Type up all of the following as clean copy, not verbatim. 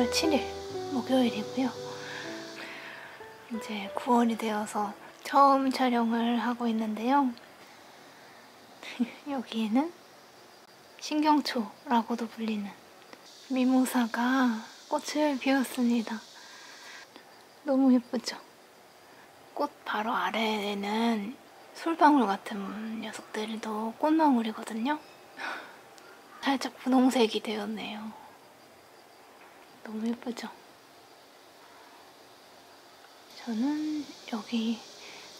9월 7일 목요일이고요. 이제 9월이 되어서 처음 촬영을 하고 있는데요. 여기에는 신경초라고도 불리는 미모사가 꽃을 피웠습니다. 너무 예쁘죠? 꽃 바로 아래에는 솔방울 같은 녀석들도 꽃망울이거든요. 살짝 분홍색이 되었네요. 너무 예쁘죠? 저는 여기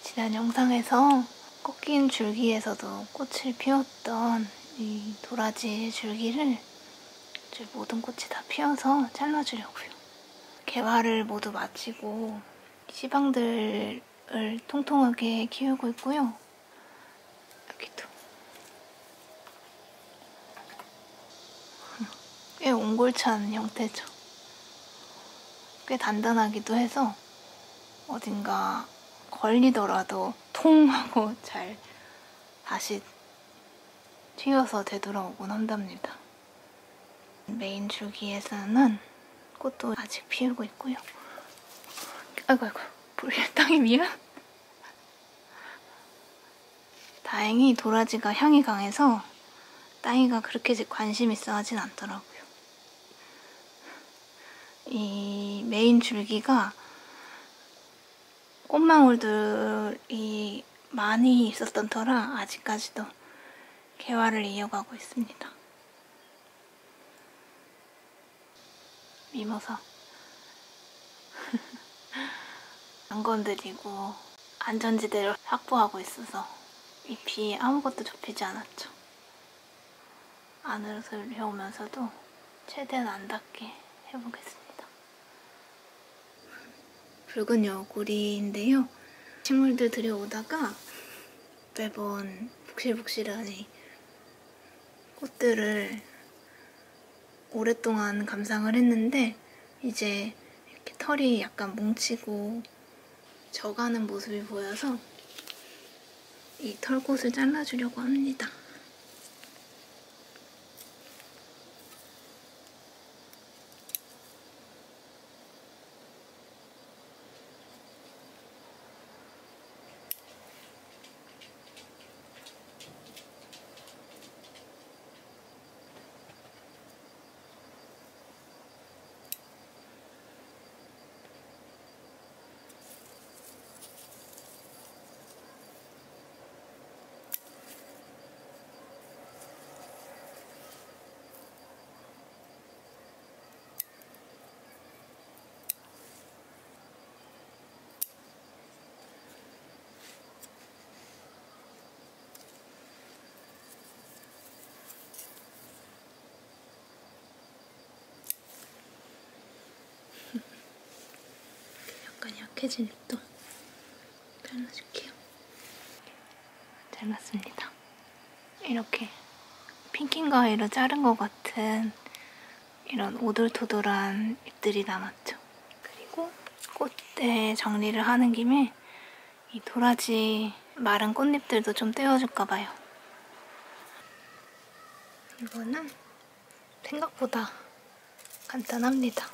지난 영상에서 꺾인 줄기에서도 꽃을 피웠던 이 도라지 줄기를 이제 모든 꽃이 다 피어서 잘라주려고요. 개화를 모두 마치고 씨방들을 통통하게 키우고 있고요. 여기도 꽤 옹골찬 형태죠. 꽤 단단하기도 해서 어딘가 걸리더라도 통 하고 잘 다시 튀어서 되돌아오곤 한답니다. 메인 줄기에서는 꽃도 아직 피우고 있고요. 아이고 땅이 미안. 다행히 도라지가 향이 강해서 따위가 그렇게 관심 있어 하진 않더라고요. 이 메인 줄기가 꽃망울들이 많이 있었던 터라 아직까지도 개화를 이어가고 있습니다. 미모사 안 건드리고 안전지대를 확보하고 있어서 잎이 아무것도 접히지 않았죠. 안으로 들여오면서도 최대한 안 닿게 해보겠습니다. 붉은 여구리인데요. 식물들 들여오다가 매번 북실북실한 이 꽃들을 오랫동안 감상을 했는데 이제 이렇게 털이 약간 뭉치고 져가는 모습이 보여서 이 털꽃을 잘라주려고 합니다. 약간 약해진 잎도 잘라줄게요. 잘랐습니다. 이렇게 핑킹가위로 자른 것 같은 이런 오돌토돌한 잎들이 남았죠. 그리고 꽃대 정리를 하는 김에 이 도라지 마른 꽃잎들도 좀 떼어줄까봐요. 이거는 생각보다 간단합니다.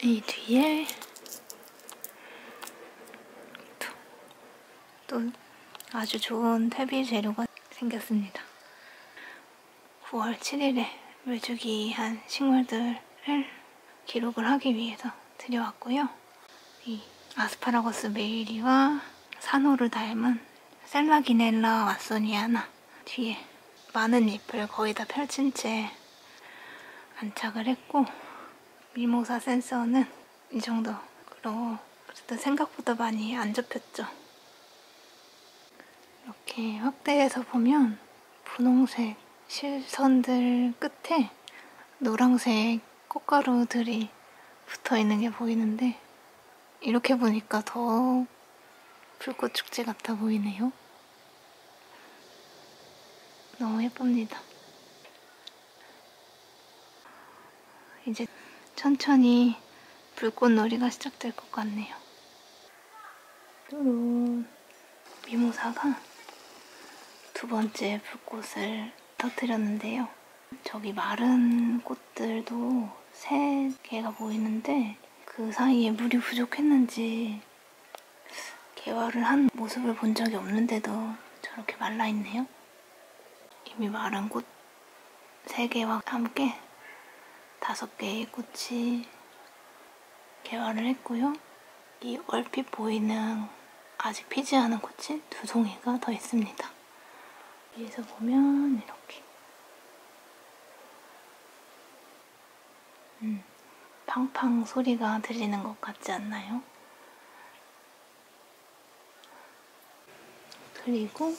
이 뒤에 또 아주 좋은 퇴비 재료가 생겼습니다. 9월 7일에 물주기한 식물들을 기록을 하기 위해서 들여왔고요. 이 아스파라거스 메이리와 산호를 닮은 셀라기넬라 왓소니아나 뒤에 많은 잎을 거의 다 펼친 채 안착을 했고, 미모사 센서는 이 정도. 그리고 어쨌든 생각보다 많이 안 접혔죠. 이렇게 확대해서 보면 분홍색 실선들 끝에 노란색 꽃가루들이 붙어있는 게 보이는데, 이렇게 보니까 더 불꽃축제 같아 보이네요. 너무 예쁩니다. 이제 천천히 불꽃놀이가 시작될 것 같네요. 뚜룬. 미모사가 두 번째 불꽃을 터뜨렸는데요. 저기 마른 꽃들도 3개가 보이는데 그 사이에 물이 부족했는지 개화를 한 모습을 본 적이 없는데도 저렇게 말라있네요. 이미 마른 꽃 3개와 함께 5개의 꽃이 개화를 했고요. 이 얼핏 보이는 아직 피지 않은 꽃이 2송이가 더 있습니다. 위에서 보면 이렇게 팡팡 소리가 들리는 것 같지 않나요? 그리고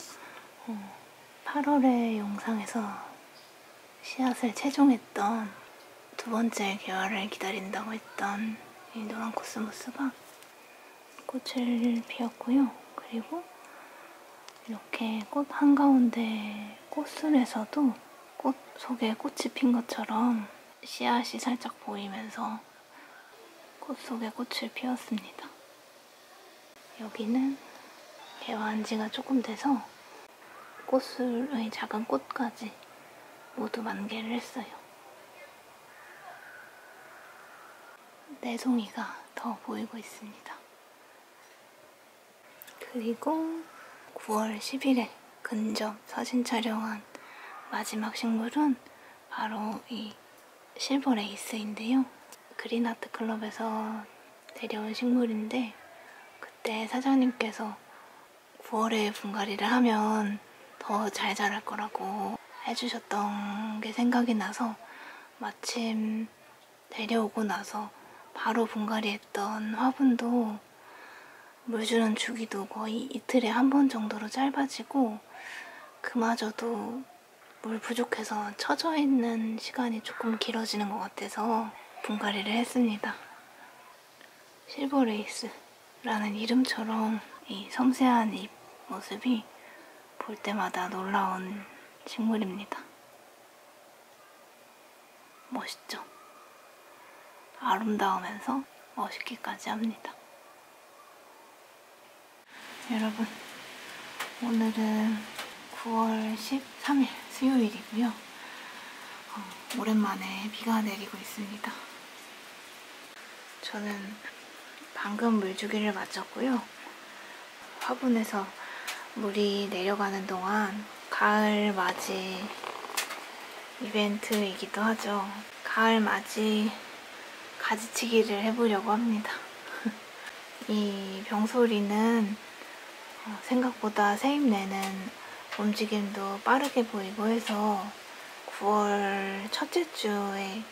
8월의 영상에서 씨앗을 채종했던 두 번째 개화를 기다린다고 했던 이 노란 코스모스가 꽃을 피웠고요. 그리고 이렇게 꽃 한가운데 꽃순에서도 꽃 속에 꽃이 핀 것처럼 씨앗이 살짝 보이면서 꽃 속에 꽃을 피웠습니다. 여기는 개화한 지가 조금 돼서 꽃술의 작은 꽃까지 모두 만개를 했어요. 4송이가 더 보이고 있습니다. 그리고 9월 10일에 근접 사진 촬영한 마지막 식물은 바로 이 실버 레이스인데요. 그린아트 클럽에서 데려온 식물인데 그때 사장님께서 9월에 분갈이를 하면 더 잘 자랄 거라고 해주셨던 게 생각이 나서 마침 데려오고 나서 바로 분갈이했던 화분도 물 주는 주기도 거의 이틀에 한 번 정도로 짧아지고 그마저도 물 부족해서 처져 있는 시간이 조금 길어지는 것 같아서 분갈이를 했습니다. 실버레이스라는 이름처럼 이 섬세한 잎 모습이 볼 때마다 놀라운 식물입니다. 멋있죠? 아름다우면서 멋있기까지 합니다. 여러분, 오늘은 9월 13일 수요일이고요. 오랜만에 비가 내리고 있습니다. 저는 방금 물주기를 마쳤고요. 화분에서 물이 내려가는 동안 가을 맞이 이벤트이기도 하죠. 가을 맞이 가지치기를 해보려고 합니다. 이 병소리는 생각보다 새잎내는 움직임도 빠르게 보이고 해서 9월 첫째 주에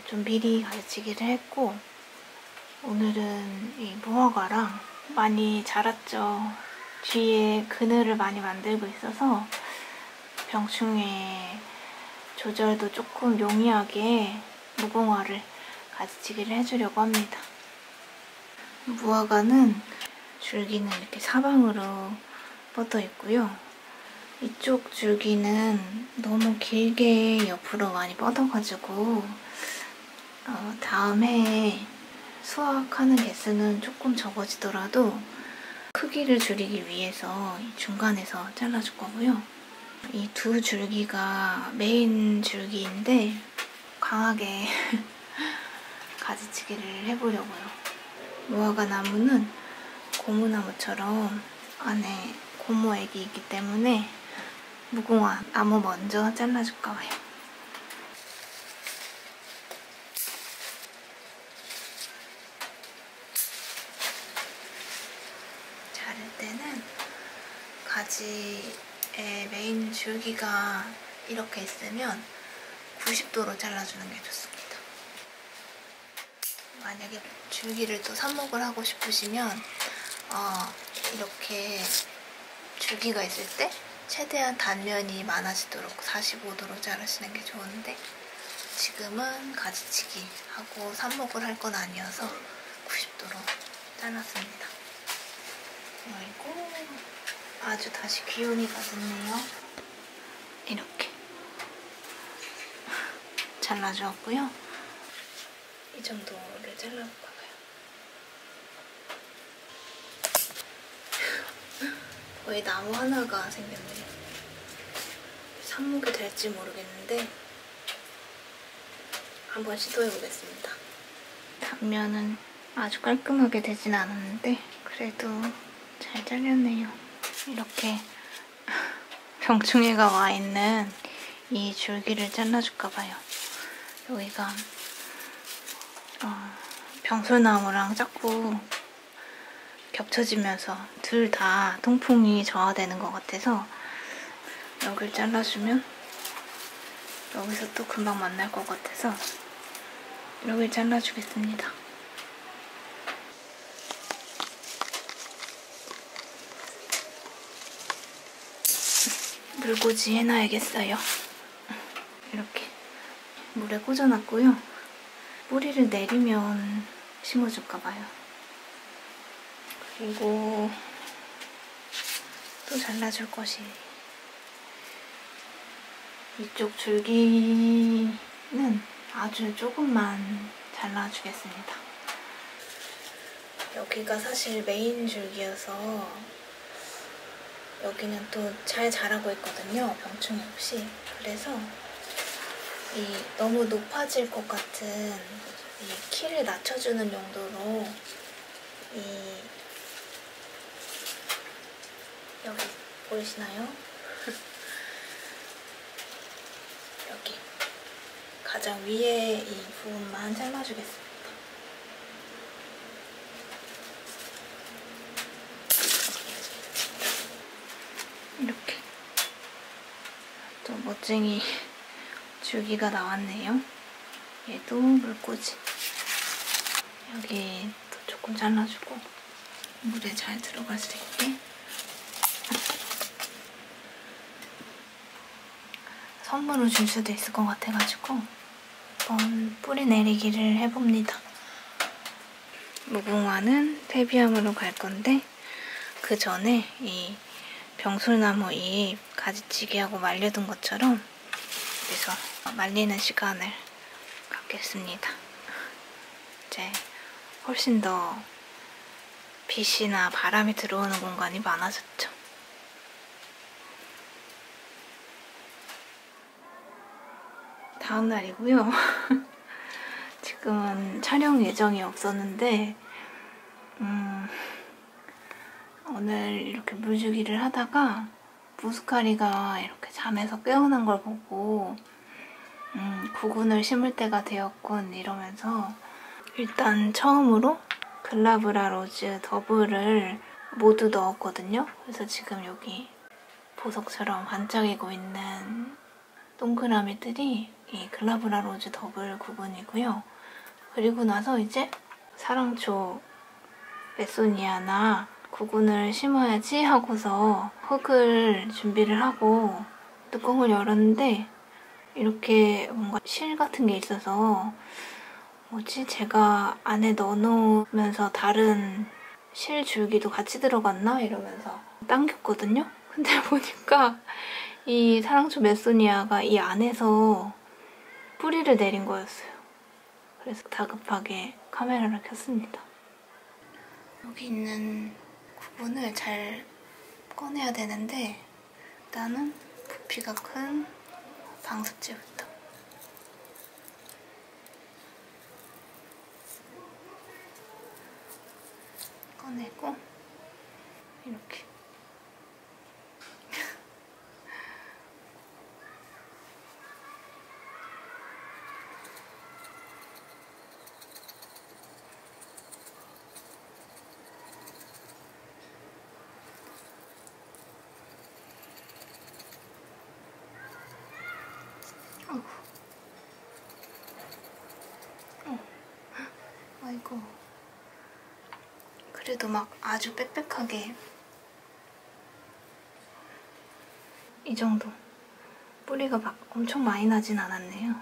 좀 미리 가지치기를 했고 오늘은 이 무화과랑 많이 자랐죠. 뒤에 그늘을 많이 만들고 있어서 병충해 조절도 조금 용이하게 무궁화를 가지치기를 해주려고 합니다. 무화과는 줄기는 이렇게 사방으로 뻗어 있고요. 이쪽 줄기는 너무 길게 옆으로 많이 뻗어가지고 다음 해에 수확하는 개수는 조금 적어지더라도 크기를 줄이기 위해서 이 중간에서 잘라줄 거고요. 이 두 줄기가 메인 줄기인데 강하게 가지치기를 해보려고요. 무화과 나무는 고무나무처럼 안에 고무액이 있기 때문에 무궁화 나무 먼저 잘라줄까 봐요. 자를 때는 가지의 메인 줄기가 이렇게 있으면 90도로 잘라주는 게 좋습니다. 만약에 줄기를 또 삽목을 하고 싶으시면 이렇게 줄기가 있을 때 최대한 단면이 많아지도록 45도로 자르시는 게 좋은데 지금은 가지치기 하고 삽목을 할 건 아니어서 90도로 잘랐습니다. 아이고 아주 다시 귀요미가 됐네요. 잘라주었고요. 이 정도를 잘라볼까 봐요. 거의 나무 하나가 생겼네요. 삽목이 될지 모르겠는데 한번 시도해보겠습니다. 단면은 아주 깔끔하게 되진 않았는데 그래도 잘 잘렸네요. 이렇게 병충해가 와있는 이 줄기를 잘라줄까봐요. 여기가 병솔나무랑 자꾸 겹쳐지면서 둘 다 통풍이 저하되는 것 같아서 여기를 잘라주면 여기서 또 금방 만날 것 같아서 여기를 잘라주겠습니다. 물꽂이 해놔야겠어요. 이렇게 물에 꽂아놨고요. 뿌리를 내리면 심어줄까봐요. 그리고 또 잘라줄 것이 이쪽 줄기는 아주 조금만 잘라주겠습니다. 여기가 사실 메인 줄기여서 여기는 또 잘 자라고 있거든요. 병충해 없이. 그래서 이 너무 높아질 것 같은 이 키를 낮춰주는 용도로 여기 보이시나요? 여기 가장 위에 이 부분만 잘라주겠습니다. 이렇게 또 멋쟁이 줄기가 나왔네요. 얘도 물꽂이. 여기 또 조금 잘라주고 물에 잘 들어갈 수 있게. 선물을 줄 수도 있을 것 같아가지고 한번 뿌리 내리기를 해봅니다. 무궁화는 페비암으로 갈 건데 그 전에 이 병솔나무 잎 가지치기하고 말려둔 것처럼 여기서 말리는 시간을 갖겠습니다. 이제 훨씬 더 빛이나 바람이 들어오는 공간이 많아졌죠. 다음 날이고요. 지금은 촬영 예정이 없었는데 오늘 이렇게 물주기를 하다가 무스카리가 이렇게 잠에서 깨어난 걸 보고 구근을 심을 때가 되었군 이러면서 일단 처음으로 글라브라 로즈 더블을 모두 넣었거든요. 그래서 지금 여기 보석처럼 반짝이고 있는 동그라미들이 이 글라브라 로즈 더블 구근이고요. 그리고 나서 이제 사랑초 메소니아나 구근을 심어야지 하고서 흙을 준비를 하고 뚜껑을 열었는데 이렇게 뭔가 실 같은 게 있어서 뭐지? 제가 안에 넣어놓으면서 다른 실 줄기도 같이 들어갔나? 이러면서 당겼거든요? 근데 보니까 이 사랑초 메소니아가 이 안에서 뿌리를 내린 거였어요. 그래서 다급하게 카메라를 켰습니다. 여기 있는 구근을 잘 꺼내야 되는데 일단은 부피가 큰 방습제부터 꺼내고 이렇게 아이고 그래도 막 아주 빽빽하게 이 정도 뿌리가 막 엄청 많이 나진 않았네요.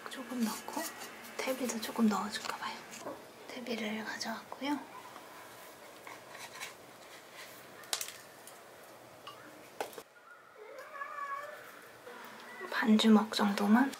조금 넣고 탭에도 조금 넣어줄까 봐요. 갈비를 가져왔고요. 반 주먹 정도만.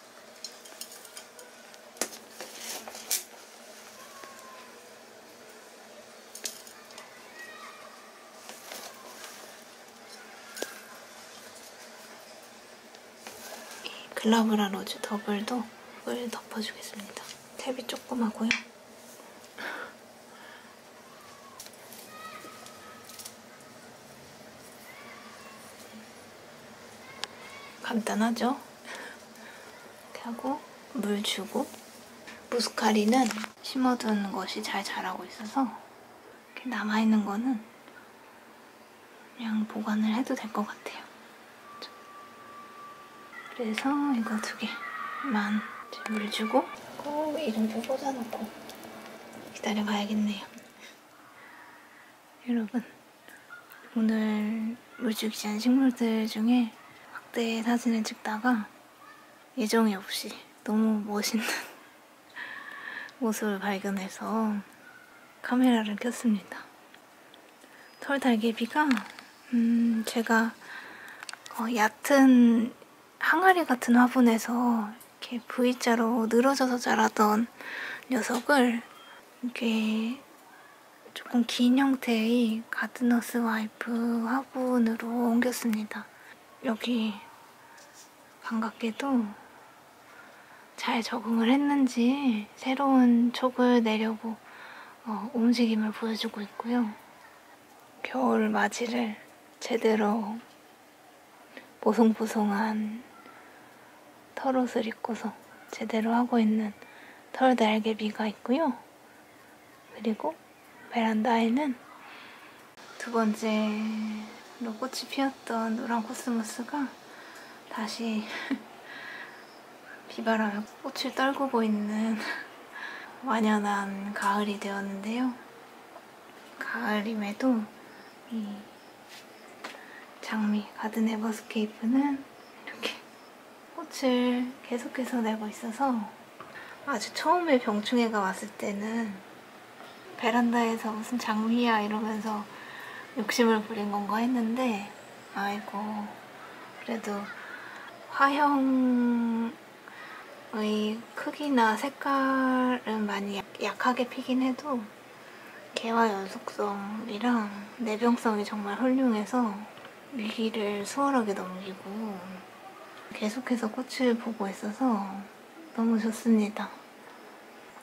글라브라 로즈 더블도 물 덮어주겠습니다. 탭이 조그마고요. 간단하죠? 이렇게 하고 물 주고, 무스카리는 심어둔 것이 잘 자라고 있어서 이렇게 남아있는 거는 그냥 보관을 해도 될 것 같아요. 그래서 이거 2개만 물 주고 꼭 이름표 꽂아놓고 기다려봐야겠네요. 여러분, 오늘 물 주기 전 식물들 중에 확대 사진을 찍다가 예정이 없이 너무 멋있는 모습을 발견해서 카메라를 켰습니다. 털달개비가 제가 얕은 항아리 같은 화분에서 이렇게 V자로 늘어져서 자라던 녀석을 이렇게 조금 긴 형태의 가드너스 와이프 화분으로 옮겼습니다. 여기 반갑게도 잘 적응을 했는지 새로운 촉을 내려고 움직임을 보여주고 있고요. 겨울 맞이를 제대로 보송보송한 털옷을 입고서 제대로 하고 있는 털달개비가 있고요. 그리고 베란다에는 2번째로 꽃이 피었던 노란 코스모스가 다시 비바람에 꽃을 떨구고 있는 완연한 가을이 되었는데요. 가을임에도 이 장미 가든 에버스케이프는 이렇게 꽃을 계속해서 내고 있어서 아주 처음에 병충해가 왔을 때는 베란다에서 무슨 장미야 이러면서 욕심을 부린 건가 했는데, 아이고 그래도 화형의 크기나 색깔은 많이 약하게 피긴 해도 개화 연속성이랑 내병성이 정말 훌륭해서 위기를 수월하게 넘기고 계속해서 꽃을 보고 있어서 너무 좋습니다.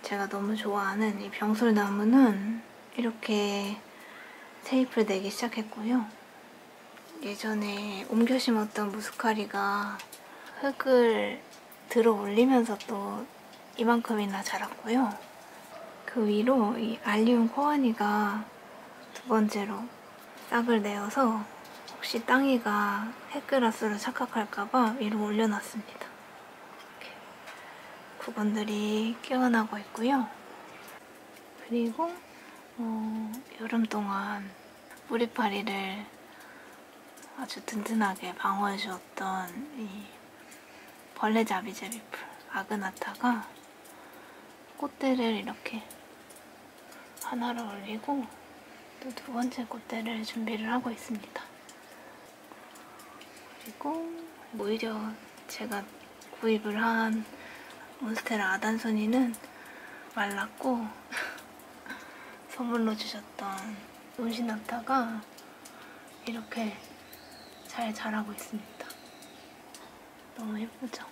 제가 너무 좋아하는 이 병솔나무는 이렇게 새잎을 내기 시작했고요. 예전에 옮겨 심었던 무스카리가 흙을 들어 올리면서 또 이만큼이나 자랐고요. 그 위로 이 알리움 코아니가 2번째로 싹을 내어서 혹시 땅이가 햇그라스로 착각할까봐 위로 올려놨습니다. 이렇게 구근들이 깨어나고 있고요. 그리고 여름 동안 뿌리파리를 아주 든든하게 방어해주었던 이 벌레잡이제비풀 아그나타가 꽃대를 이렇게 하나를 올리고 또 2번째 꽃대를 준비를 하고 있습니다. 그리고 오히려 제가 구입을 한 몬스테라 아단소니는 말랐고 선물로 주셨던 논시나타가 이렇게 잘 자라고 있습니다. 너무 예쁘죠?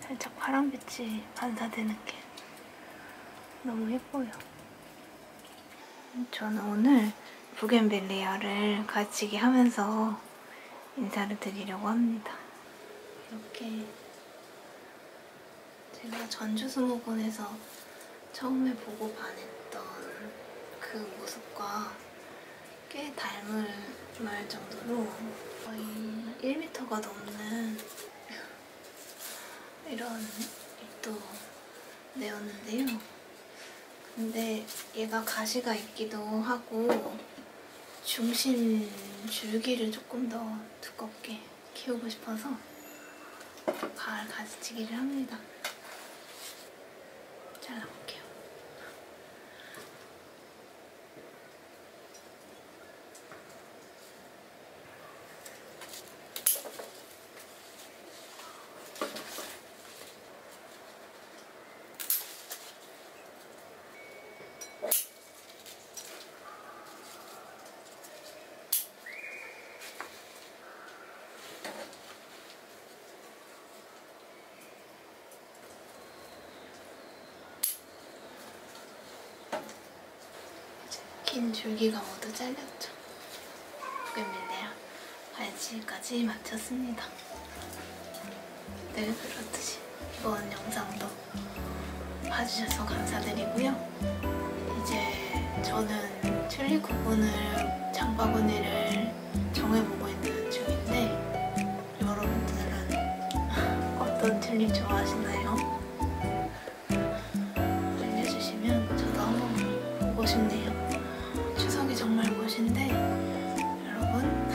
살짝 파란빛이 반사되는 게 너무 예뻐요. 저는 오늘 부겐빌리아를 가지기 하면서 인사를 드리려고 합니다. 이렇게 제가 전주수목원에서 처음에 보고 반했던 그 모습과 꽤 닮을 정도로 거의 1m가 넘는 이런 잎도 내었는데요. 근데 얘가 가시가 있기도 하고 중심 줄기를 조금 더 두껍게 키우고 싶어서 가을 가지치기를 합니다. 잘라볼게요. 긴 줄기가 모두 잘렸죠. 부겐빌리아 발치까지 마쳤습니다. 늘 그렇듯이 이번 영상도 봐주셔서 감사드리고요. 이제 저는 튤립 구분을 장바구니를 정해보고 있는 중인데 여러분들은 어떤 튤립 좋아하시나요? 알려주시면 저도 한번 보고 싶네요. 추석이 정말 곧인데 여러분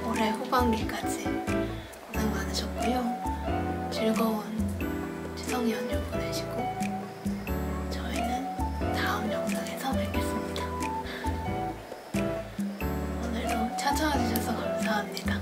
올해 후반기까지 고생 많으셨고요. 즐거운 추석 연휴 보내시고 저희는 다음 영상에서 뵙겠습니다. 오늘도 찾아와 주셔서 감사합니다.